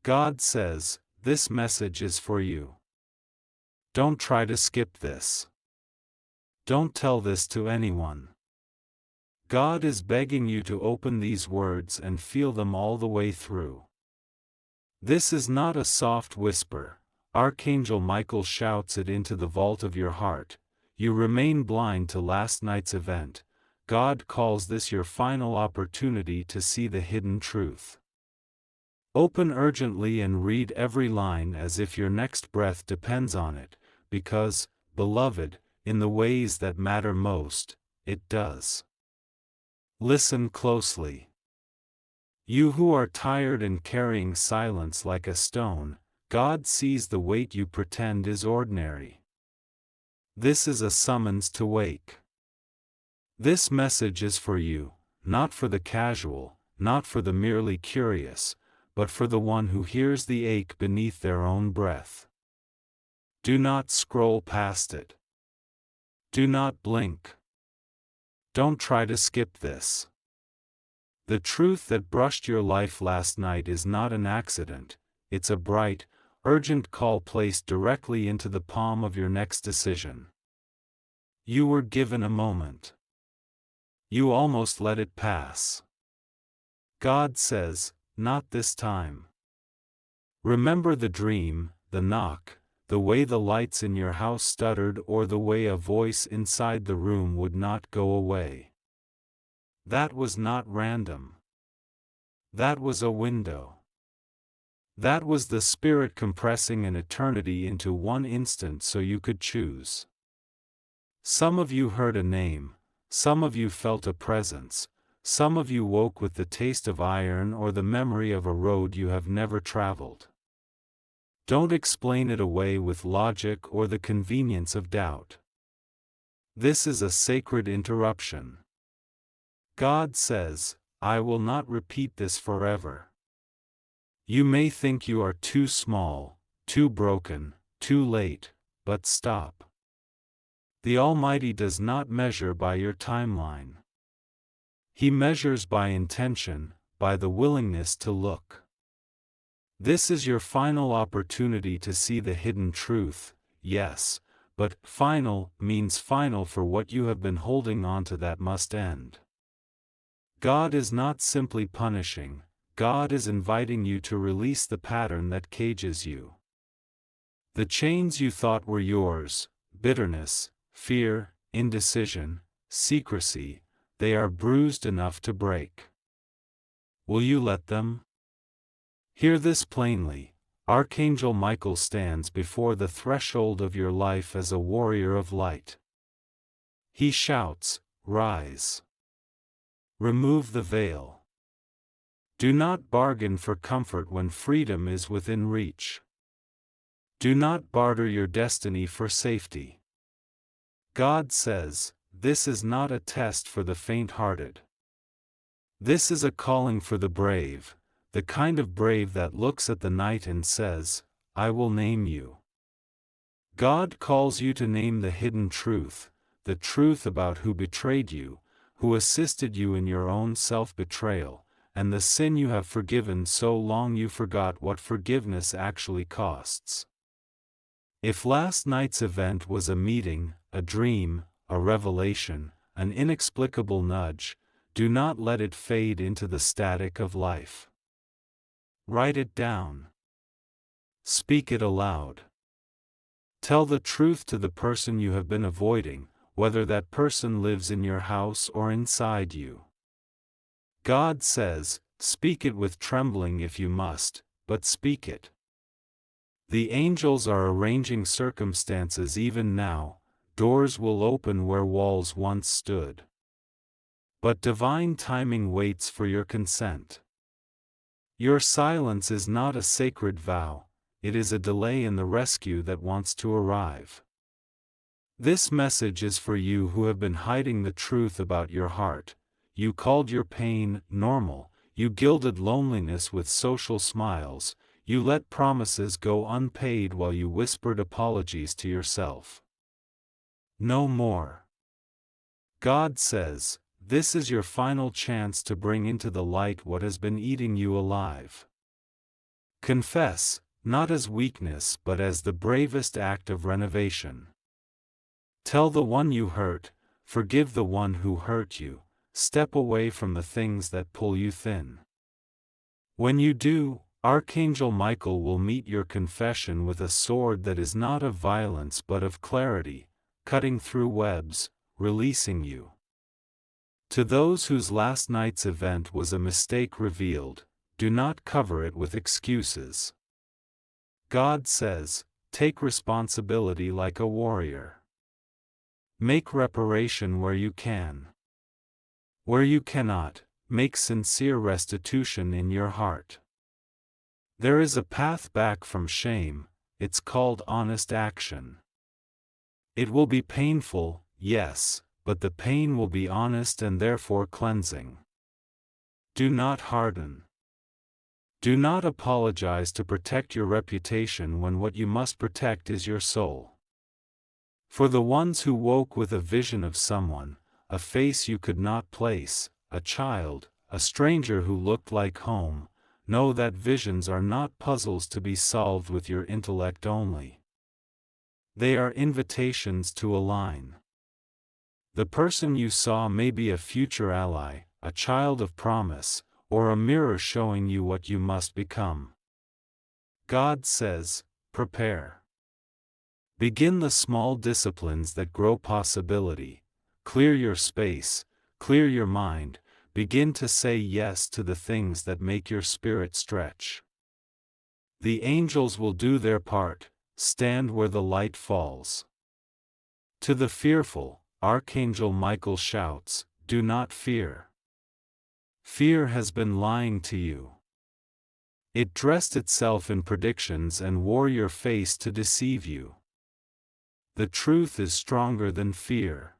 God says, this message is for you. Don't try to skip this. Don't tell this to anyone. God is begging you to open these words and feel them all the way through. This is not a soft whisper. Archangel Michael shouts it into the vault of your heart. You remain blind to last night's event. God calls this your final opportunity to see the hidden truth. Open urgently and read every line as if your next breath depends on it, because, beloved, in the ways that matter most, it does. Listen closely. You who are tired and carrying silence like a stone, God sees the weight you pretend is ordinary. This is a summons to wake. This message is for you, not for the casual, not for the merely curious, but for the one who hears the ache beneath their own breath. Do not scroll past it. Do not blink. Don't try to skip this. The truth that brushed your life last night is not an accident, it's a bright, urgent call placed directly into the palm of your next decision. You were given a moment. You almost let it pass. God says, not this time. Remember the dream, the knock, the way the lights in your house stuttered, or the way a voice inside the room would not go away. That was not random. That was a window. That was the Spirit compressing an eternity into one instant so you could choose. Some of you heard a name, some of you felt a presence, some of you woke with the taste of iron or the memory of a road you have never traveled. Don't explain it away with logic or the convenience of doubt. This is a sacred interruption. God says, I will not repeat this forever. You may think you are too small, too broken, too late, but stop. The Almighty does not measure by your timeline. He measures by intention, by the willingness to look. This is your final opportunity to see the hidden truth, yes, but final means final for what you have been holding on to that must end. God is not simply punishing, God is inviting you to release the pattern that cages you. The chains you thought were yours, bitterness, fear, indecision, secrecy, they are bruised enough to break. Will you let them? Hear this plainly. Archangel Michael stands before the threshold of your life as a warrior of light. He shouts, rise. Remove the veil. Do not bargain for comfort when freedom is within reach. Do not barter your destiny for safety. God says, this is not a test for the faint-hearted. This is a calling for the brave, the kind of brave that looks at the night and says, I will name you. God calls you to name the hidden truth, the truth about who betrayed you, who assisted you in your own self-betrayal, and the sin you have forgiven so long you forgot what forgiveness actually costs. If last night's event was a meeting, a dream, a revelation, an inexplicable nudge, do not let it fade into the static of life. Write it down. Speak it aloud. Tell the truth to the person you have been avoiding, whether that person lives in your house or inside you. God says, speak it with trembling if you must, but speak it. The angels are arranging circumstances even now, doors will open where walls once stood. But divine timing waits for your consent. Your silence is not a sacred vow, it is a delay in the rescue that wants to arrive. This message is for you who have been hiding the truth about your heart. You called your pain normal, you gilded loneliness with social smiles, you let promises go unpaid while you whispered apologies to yourself. No more. God says, this is your final chance to bring into the light what has been eating you alive. Confess, not as weakness but as the bravest act of renovation. Tell the one you hurt, forgive the one who hurt you, step away from the things that pull you thin. When you do, Archangel Michael will meet your confession with a sword that is not of violence but of clarity, cutting through webs, releasing you. To those whose last night's event was a mistake revealed, do not cover it with excuses. God says, take responsibility like a warrior. Make reparation where you can. Where you cannot, make sincere restitution in your heart. There is a path back from shame, it's called honest action. It will be painful, yes, but the pain will be honest and therefore cleansing. Do not harden. Do not apologize to protect your reputation when what you must protect is your soul. For the ones who woke with a vision of someone, a face you could not place, a child, a stranger who looked like home, know that visions are not puzzles to be solved with your intellect only. They are invitations to align. The person you saw may be a future ally, a child of promise, or a mirror showing you what you must become. God says, prepare. Begin the small disciplines that grow possibility. Clear your space, clear your mind, begin to say yes to the things that make your spirit stretch. The angels will do their part, stand where the light falls. To the fearful, Archangel Michael shouts, do not fear. Fear has been lying to you. It dressed itself in predictions and wore your face to deceive you. The truth is stronger than fear.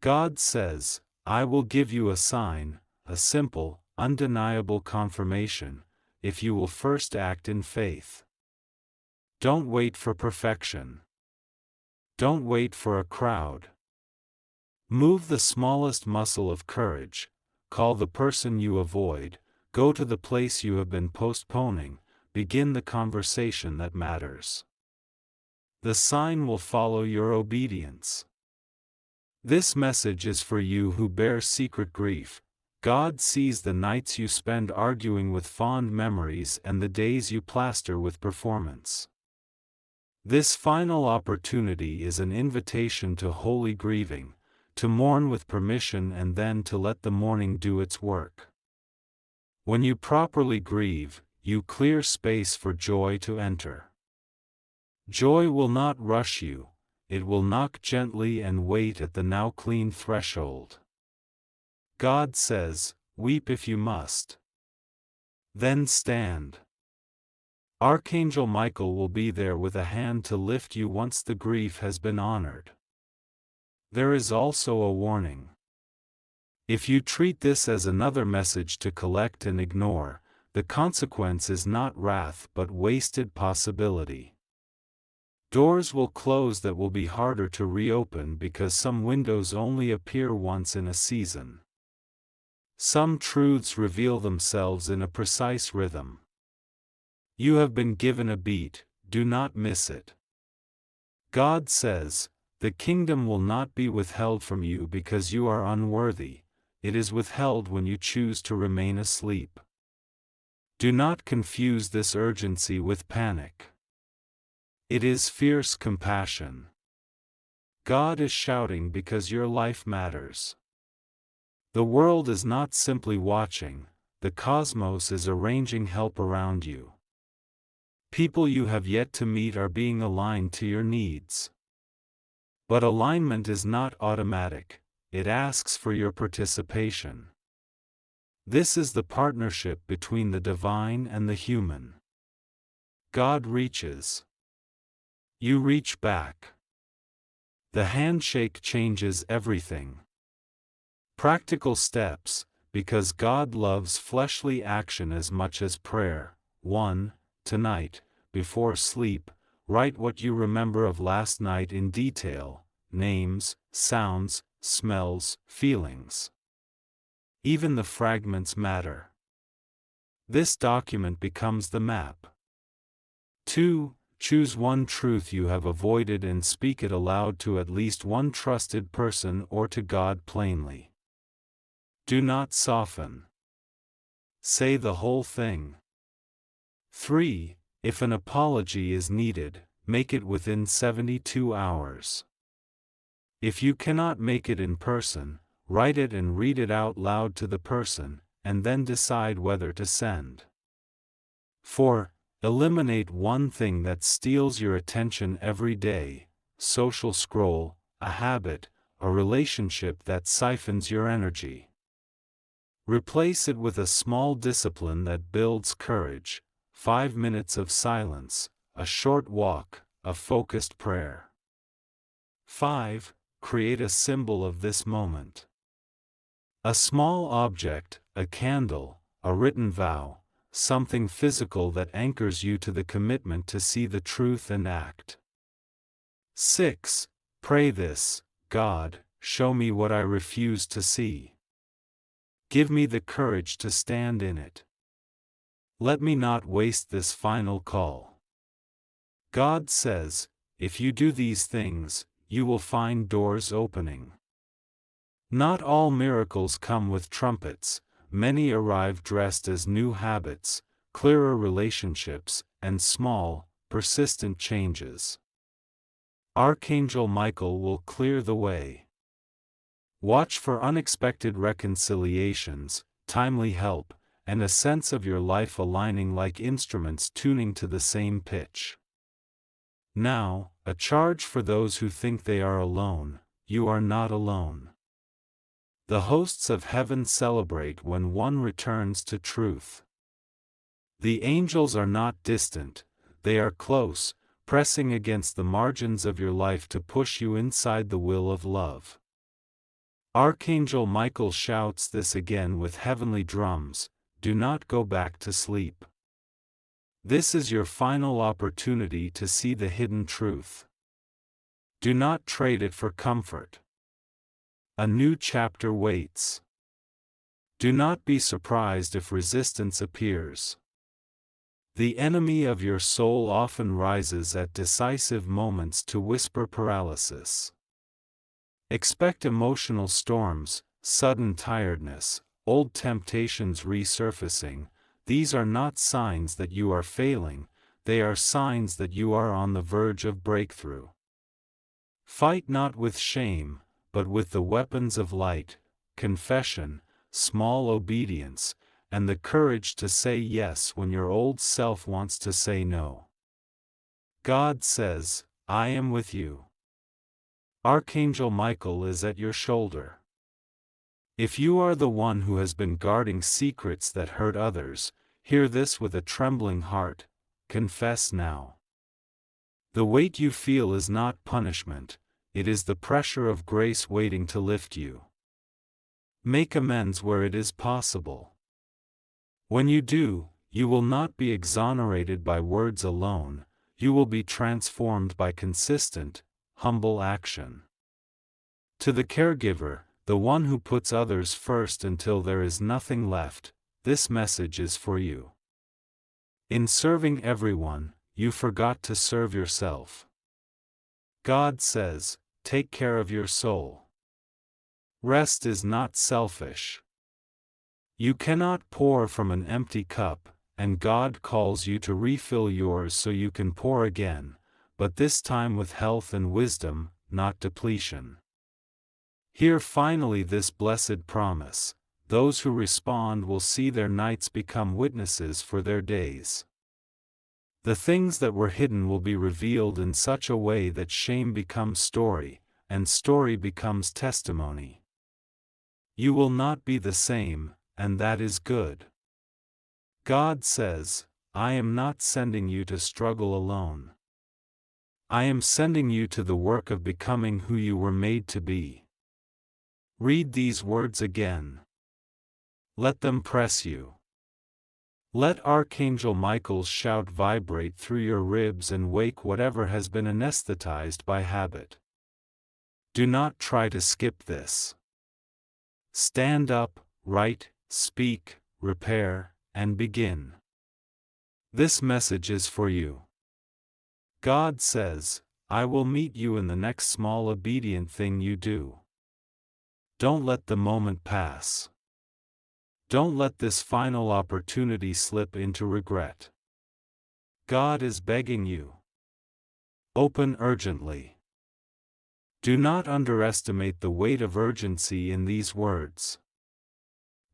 God says, I will give you a sign, a simple, undeniable confirmation, if you will first act in faith. Don't wait for perfection. Don't wait for a crowd. Move the smallest muscle of courage, call the person you avoid, go to the place you have been postponing, begin the conversation that matters. The sign will follow your obedience. This message is for you who bear secret grief. God sees the nights you spend arguing with fond memories and the days you plaster with performance. This final opportunity is an invitation to holy grieving, to mourn with permission and then to let the mourning do its work. When you properly grieve, you clear space for joy to enter. Joy will not rush you, it will knock gently and wait at the now clean threshold. God says, weep if you must. Then stand. Archangel Michael will be there with a hand to lift you once the grief has been honored. There is also a warning. If you treat this as another message to collect and ignore, the consequence is not wrath but wasted possibility. Doors will close that will be harder to reopen because some windows only appear once in a season. Some truths reveal themselves in a precise rhythm. You have been given a beat, do not miss it. God says, the kingdom will not be withheld from you because you are unworthy, it is withheld when you choose to remain asleep. Do not confuse this urgency with panic. It is fierce compassion. God is shouting because your life matters. The world is not simply watching, the cosmos is arranging help around you. People you have yet to meet are being aligned to your needs. But alignment is not automatic, it asks for your participation. This is the partnership between the divine and the human. God reaches. You reach back. The handshake changes everything. Practical steps, because God loves fleshly action as much as prayer. 1. Tonight, before sleep, write what you remember of last night in detail, names, sounds, smells, feelings. Even the fragments matter. This document becomes the map. 2. Choose one truth you have avoided and speak it aloud to at least one trusted person or to God plainly. Do not soften. Say the whole thing. 3. If an apology is needed, make it within 72 hours. If you cannot make it in person, write it and read it out loud to the person, and then decide whether to send. 4. Eliminate one thing that steals your attention every day: social scroll, a habit, a relationship that siphons your energy. Replace it with a small discipline that builds courage: 5 minutes of silence, a short walk, a focused prayer. 5. Create a symbol of this moment. A small object, a candle, a written vow, something physical that anchors you to the commitment to see the truth and act. 6. Pray this: God, show me what I refuse to see. Give me the courage to stand in it. Let me not waste this final call. God says, if you do these things, you will find doors opening. Not all miracles come with trumpets. Many arrive dressed as new habits, clearer relationships, and small, persistent changes. Archangel Michael will clear the way. Watch for unexpected reconciliations, timely help, and a sense of your life aligning like instruments tuning to the same pitch. Now, a charge for those who think they are alone: you are not alone. The hosts of heaven celebrate when one returns to truth. The angels are not distant, they are close, pressing against the margins of your life to push you inside the will of love. Archangel Michael shouts this again with heavenly drums: do not go back to sleep. This is your final opportunity to see the hidden truth. Do not trade it for comfort. A new chapter waits. Do not be surprised if resistance appears. The enemy of your soul often rises at decisive moments to whisper paralysis. Expect emotional storms, sudden tiredness, old temptations resurfacing. These are not signs that you are failing, they are signs that you are on the verge of breakthrough. Fight not with shame, but with the weapons of light: confession, small obedience, and the courage to say yes when your old self wants to say no. God says, I am with you. Archangel Michael is at your shoulder. If you are the one who has been guarding secrets that hurt others, hear this with a trembling heart: confess now. The weight you feel is not punishment, it is the pressure of grace waiting to lift you. Make amends where it is possible. When you do, you will not be exonerated by words alone, you will be transformed by consistent, humble action. To the caregiver, the one who puts others first until there is nothing left, this message is for you. In serving everyone, you forgot to serve yourself. God says, take care of your soul. Rest is not selfish. You cannot pour from an empty cup, and God calls you to refill yours so you can pour again, but this time with health and wisdom, not depletion. Hear finally this blessed promise: those who respond will see their nights become witnesses for their days. The things that were hidden will be revealed in such a way that shame becomes story, and story becomes testimony. You will not be the same, and that is good. God says, I am not sending you to struggle alone. I am sending you to the work of becoming who you were made to be. Read these words again. Let them press you. Let Archangel Michael's shout vibrate through your ribs and wake whatever has been anesthetized by habit. Do not try to skip this. Stand up, write, speak, repair, and begin. This message is for you. God says, I will meet you in the next small obedient thing you do. Don't let the moment pass. Don't let this final opportunity slip into regret. God is begging you. Open urgently. Do not underestimate the weight of urgency in these words.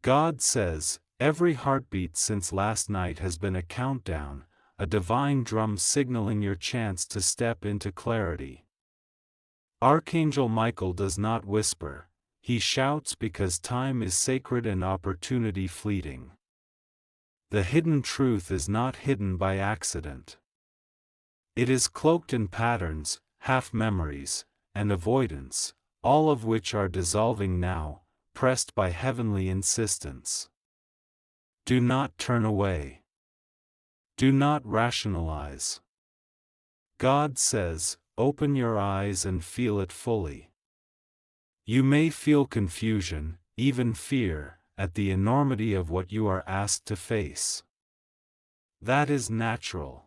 God says, every heartbeat since last night has been a countdown, a divine drum signaling your chance to step into clarity. Archangel Michael does not whisper, he shouts because time is sacred and opportunity fleeting. The hidden truth is not hidden by accident. It is cloaked in patterns, half-memories, and avoidance, all of which are dissolving now, pressed by heavenly insistence. Do not turn away. Do not rationalize. God says, open your eyes and feel it fully. You may feel confusion, even fear, at the enormity of what you are asked to face. That is natural.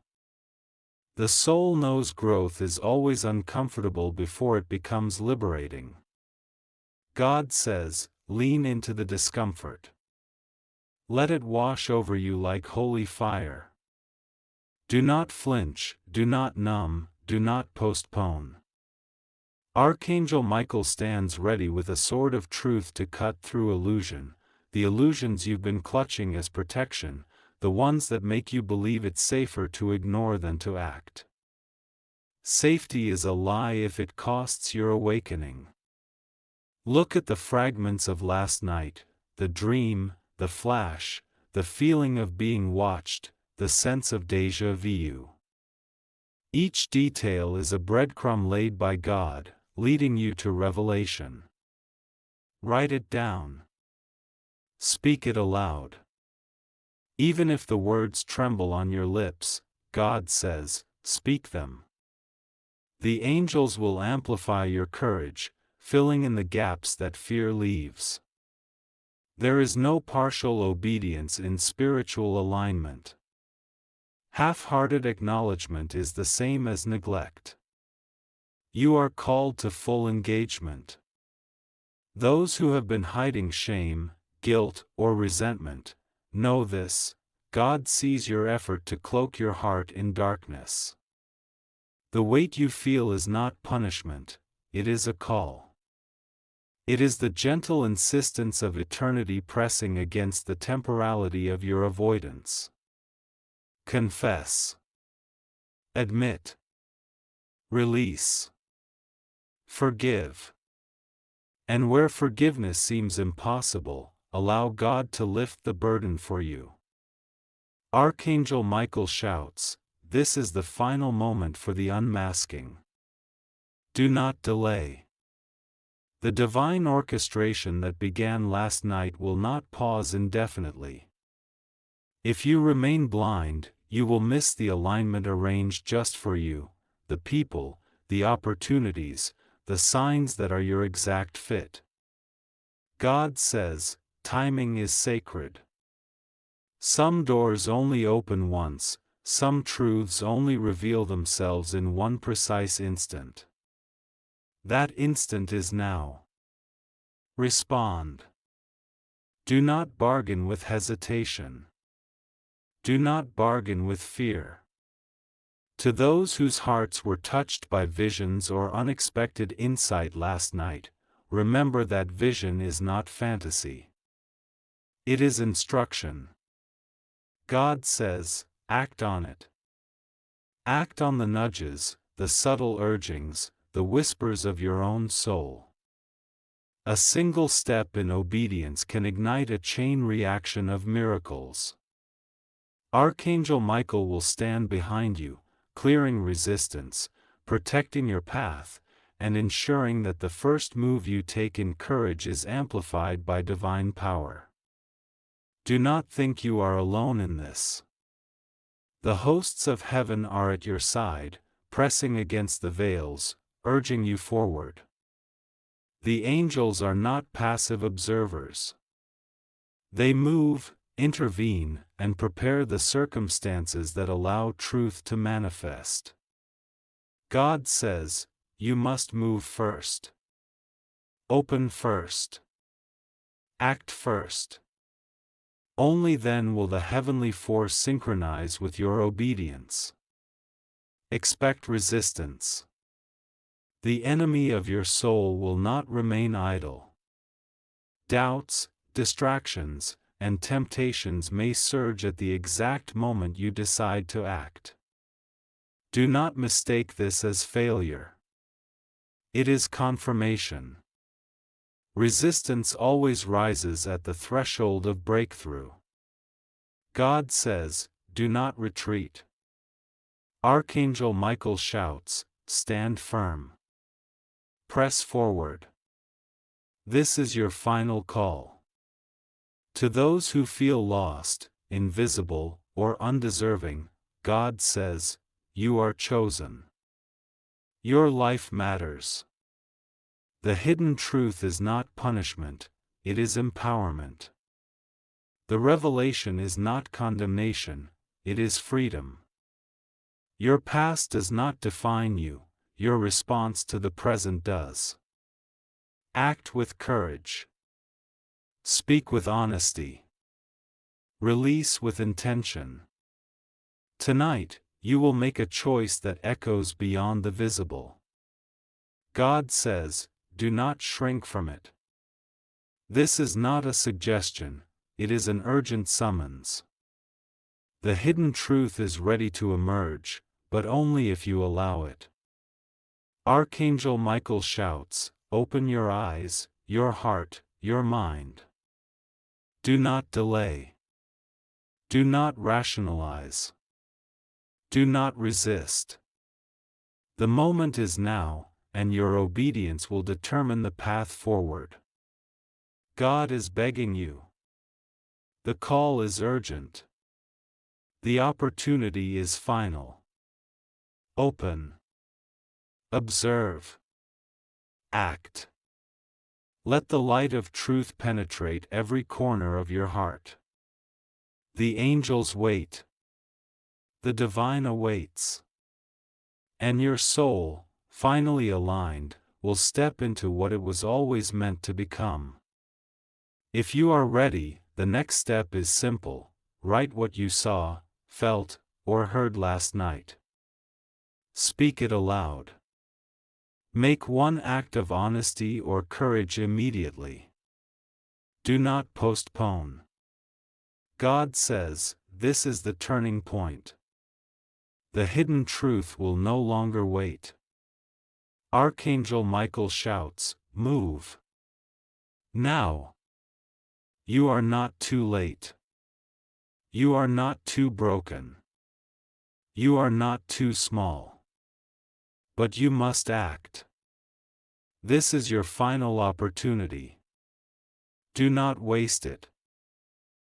The soul knows growth is always uncomfortable before it becomes liberating. God says, lean into the discomfort. Let it wash over you like holy fire. Do not flinch, do not numb, do not postpone. Archangel Michael stands ready with a sword of truth to cut through illusion, the illusions you've been clutching as protection, the ones that make you believe it's safer to ignore than to act. Safety is a lie if it costs your awakening. Look at the fragments of last night, the dream, the flash, the feeling of being watched, the sense of déjà vu. Each detail is a breadcrumb laid by God, leading you to revelation. Write it down. Speak it aloud. Even if the words tremble on your lips, God says, speak them. The angels will amplify your courage, filling in the gaps that fear leaves. There is no partial obedience in spiritual alignment. Half-hearted acknowledgement is the same as neglect. You are called to full engagement. Those who have been hiding shame, guilt, or resentment, know this: God sees your effort to cloak your heart in darkness. The weight you feel is not punishment, it is a call. It is the gentle insistence of eternity pressing against the temporality of your avoidance. Confess. Admit. Release. Forgive. And where forgiveness seems impossible, allow God to lift the burden for you. Archangel Michael shouts, this is the final moment for the unmasking. Do not delay. The divine orchestration that began last night will not pause indefinitely. If you remain blind, you will miss the alignment arranged just for you, the people, the opportunities, the signs that are your exact fit. God says, timing is sacred. Some doors only open once, some truths only reveal themselves in one precise instant. That instant is now. Respond. Do not bargain with hesitation. Do not bargain with fear. To those whose hearts were touched by visions or unexpected insight last night, remember that vision is not fantasy. It is instruction. God says, act on it. Act on the nudges, the subtle urgings, the whispers of your own soul. A single step in obedience can ignite a chain reaction of miracles. Archangel Michael will stand behind you, clearing resistance, protecting your path, and ensuring that the first move you take in courage is amplified by divine power. Do not think you are alone in this. The hosts of heaven are at your side, pressing against the veils, urging you forward. The angels are not passive observers. They move, intervene, and prepare the circumstances that allow truth to manifest. God says, you must move first. Open first. Act first. Only then will the heavenly force synchronize with your obedience. Expect resistance. The enemy of your soul will not remain idle. Doubts, distractions, and temptations may surge at the exact moment you decide to act. Do not mistake this as failure. It is confirmation. Resistance always rises at the threshold of breakthrough. God says, do not retreat. Archangel Michael shouts, stand firm. Press forward. This is your final call. To those who feel lost, invisible, or undeserving, God says, you are chosen. Your life matters. The hidden truth is not punishment, it is empowerment. The revelation is not condemnation, it is freedom. Your past does not define you, your response to the present does. Act with courage. Speak with honesty. Release with intention. Tonight, you will make a choice that echoes beyond the visible. God says, do not shrink from it. This is not a suggestion, it is an urgent summons. The hidden truth is ready to emerge, but only if you allow it. Archangel Michael shouts, open your eyes, your heart, your mind. Do not delay. Do not rationalize. Do not resist. The moment is now, and your obedience will determine the path forward. God is begging you. The call is urgent. The opportunity is final. Open. Observe. Act. Let the light of truth penetrate every corner of your heart. The angels wait. The divine awaits. And your soul, finally aligned, will step into what it was always meant to become. If you are ready, the next step is simple: write what you saw, felt, or heard last night. Speak it aloud. Make one act of honesty or courage immediately. Do not postpone. God says, this is the turning point. The hidden truth will no longer wait. Archangel Michael shouts, move. Now. You are not too late. You are not too broken. You are not too small. But you must act. This is your final opportunity. Do not waste it.